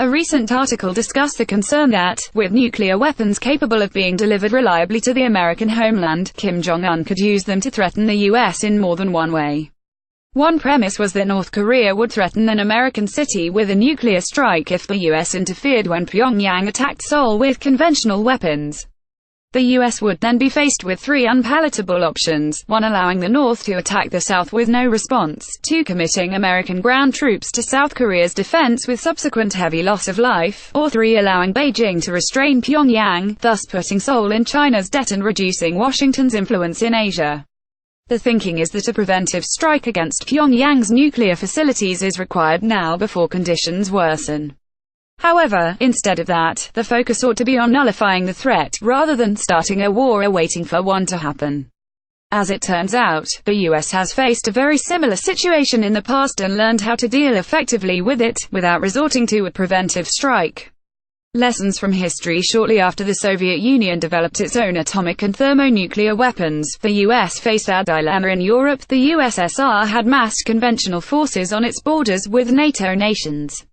A recent article discussed the concern that, with nuclear weapons capable of being delivered reliably to the American homeland, Kim Jong Un could use them to threaten the US in more than one way. One premise was that North Korea would threaten an American city with a nuclear strike if the US interfered when Pyongyang attacked Seoul with conventional weapons. The US would then be faced with three unpalatable options: 1. Allowing the North to attack the South with no response, 2. Committing American ground troops to South Korea's defense with subsequent heavy loss of life, or 3. Allowing Beijing to restrain Pyongyang, thus putting Seoul in China's debt and reducing Washington's influence in Asia. The thinking is that a preventive strike against Pyongyang's nuclear facilities is required now before conditions worsen. However, instead of that, the focus ought to be on nullifying the threat, rather than starting a war or waiting for one to happen. As it turns out, the US has faced a very similar situation in the past and learned how to deal effectively with it, without resorting to a preventive strike. Lessons from history: shortly after the Soviet Union developed its own atomic and thermonuclear weapons, the US faced a dilemma in Europe. The USSR had massed conventional forces on its borders with NATO nations.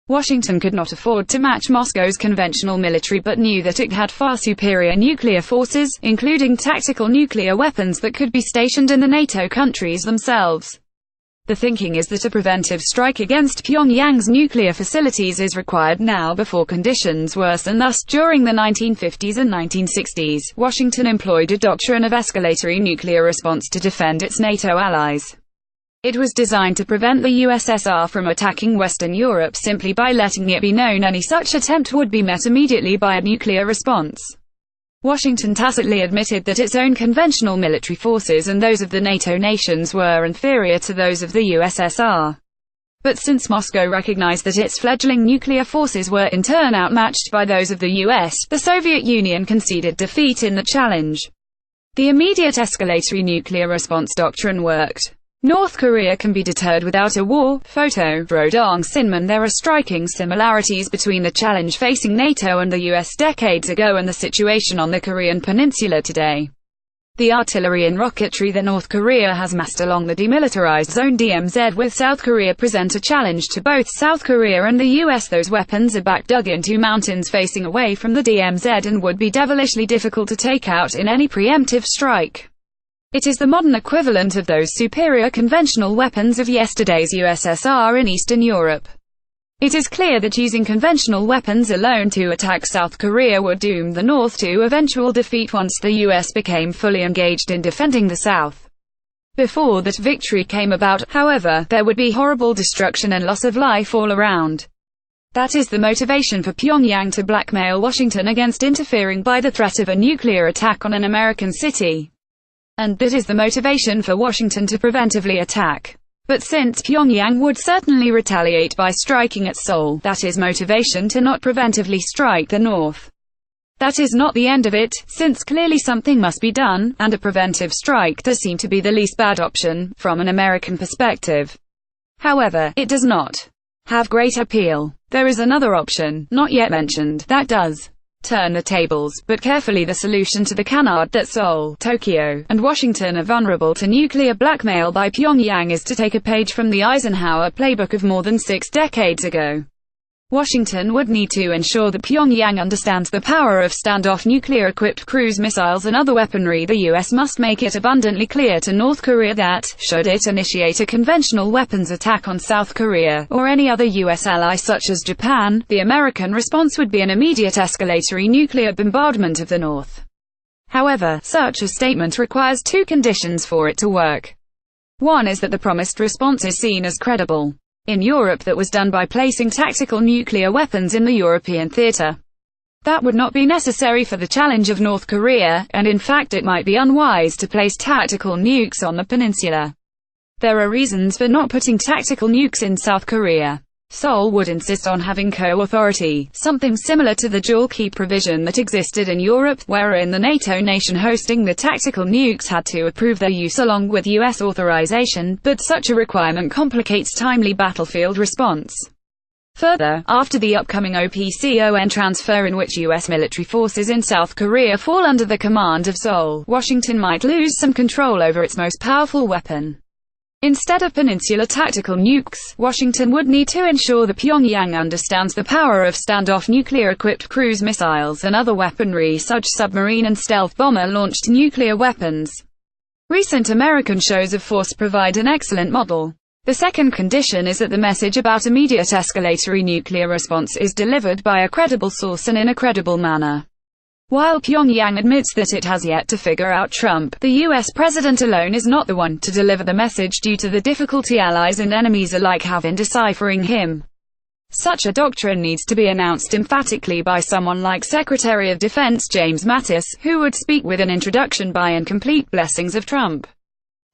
Washington could not afford to match Moscow's conventional military but knew that it had far superior nuclear forces, including tactical nuclear weapons that could be stationed in the NATO countries themselves. The thinking is that a preventive strike against Pyongyang's nuclear facilities is required now before conditions worsen. Thus, during the 1950s and 1960s, Washington employed a doctrine of escalatory nuclear response to defend its NATO allies. It was designed to prevent the USSR from attacking Western Europe simply by letting it be known any such attempt would be met immediately by a nuclear response. Washington tacitly admitted that its own conventional military forces and those of the NATO nations were inferior to those of the USSR. But since Moscow recognized that its fledgling nuclear forces were in turn outmatched by those of the US, the Soviet Union conceded defeat in the challenge. The immediate escalatory nuclear response doctrine worked. North Korea can be deterred without a war. Photo, Rodong Sinman. There are striking similarities between the challenge facing NATO and the US decades ago and the situation on the Korean peninsula today. The artillery and rocketry that North Korea has massed along the demilitarized zone DMZ with South Korea present a challenge to both South Korea and the US. Those weapons are dug into mountains facing away from the DMZ and would be devilishly difficult to take out in any preemptive strike. It is the modern equivalent of those superior conventional weapons of yesterday's USSR in Eastern Europe. It is clear that using conventional weapons alone to attack South Korea would doom the North to eventual defeat once the US became fully engaged in defending the South. Before that victory came about, however, there would be horrible destruction and loss of life all around. That is the motivation for Pyongyang to blackmail Washington against interfering by the threat of a nuclear attack on an American city. And that is the motivation for Washington to preventively attack. But since Pyongyang would certainly retaliate by striking at Seoul, that is motivation to not preventively strike the North. That is not the end of it, since clearly something must be done, and a preventive strike does seem to be the least bad option, from an American perspective. However, it does not have great appeal. There is another option, not yet mentioned, that does turn the tables, but carefully. The solution to the canard that Seoul, Tokyo, and Washington are vulnerable to nuclear blackmail by Pyongyang is to take a page from the Eisenhower playbook of more than 6 decades ago. Washington would need to ensure that Pyongyang understands the power of standoff nuclear-equipped cruise missiles and other weaponry. The US must make it abundantly clear to North Korea that, should it initiate a conventional weapons attack on South Korea, or any other US ally such as Japan, the American response would be an immediate escalatory nuclear bombardment of the North. However, such a statement requires 2 conditions for it to work. One is that the promised response is seen as credible. In Europe, that was done by placing tactical nuclear weapons in the European theater. That would not be necessary for the challenge of North Korea, and in fact it might be unwise to place tactical nukes on the peninsula. There are reasons for not putting tactical nukes in South Korea. Seoul would insist on having co-authority, something similar to the dual key provision that existed in Europe, wherein the NATO nation hosting the tactical nukes had to approve their use along with US authorization, but such a requirement complicates timely battlefield response. Further, after the upcoming OPCON transfer in which US military forces in South Korea fall under the command of Seoul, Washington might lose some control over its most powerful weapon. Instead of peninsula tactical nukes, Washington would need to ensure that Pyongyang understands the power of standoff nuclear-equipped cruise missiles and other weaponry such as submarine and stealth bomber-launched nuclear weapons. Recent American shows of force provide an excellent model. The second condition is that the message about immediate escalatory nuclear response is delivered by a credible source and in a credible manner. While Pyongyang admits that it has yet to figure out Trump, the US president alone is not the one to deliver the message due to the difficulty allies and enemies alike have in deciphering him. Such a doctrine needs to be announced emphatically by someone like Secretary of Defense James Mattis, who would speak with an introduction by and complete blessings of Trump.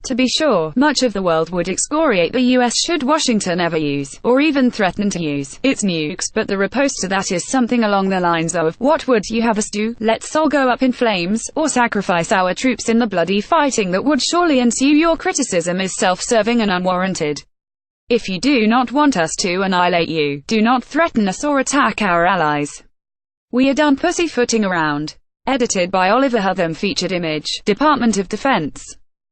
To be sure, much of the world would excoriate the US should Washington ever use, or even threaten to use, its nukes, but the riposte to that is something along the lines of, "What would you have us do? Let's all go up in flames, or sacrifice our troops in the bloody fighting that would surely ensue." Your criticism is self-serving and unwarranted. If you do not want us to annihilate you, do not threaten us or attack our allies. We are done pussyfooting around. Edited by Oliver Hutham. Featured image, Department of Defense.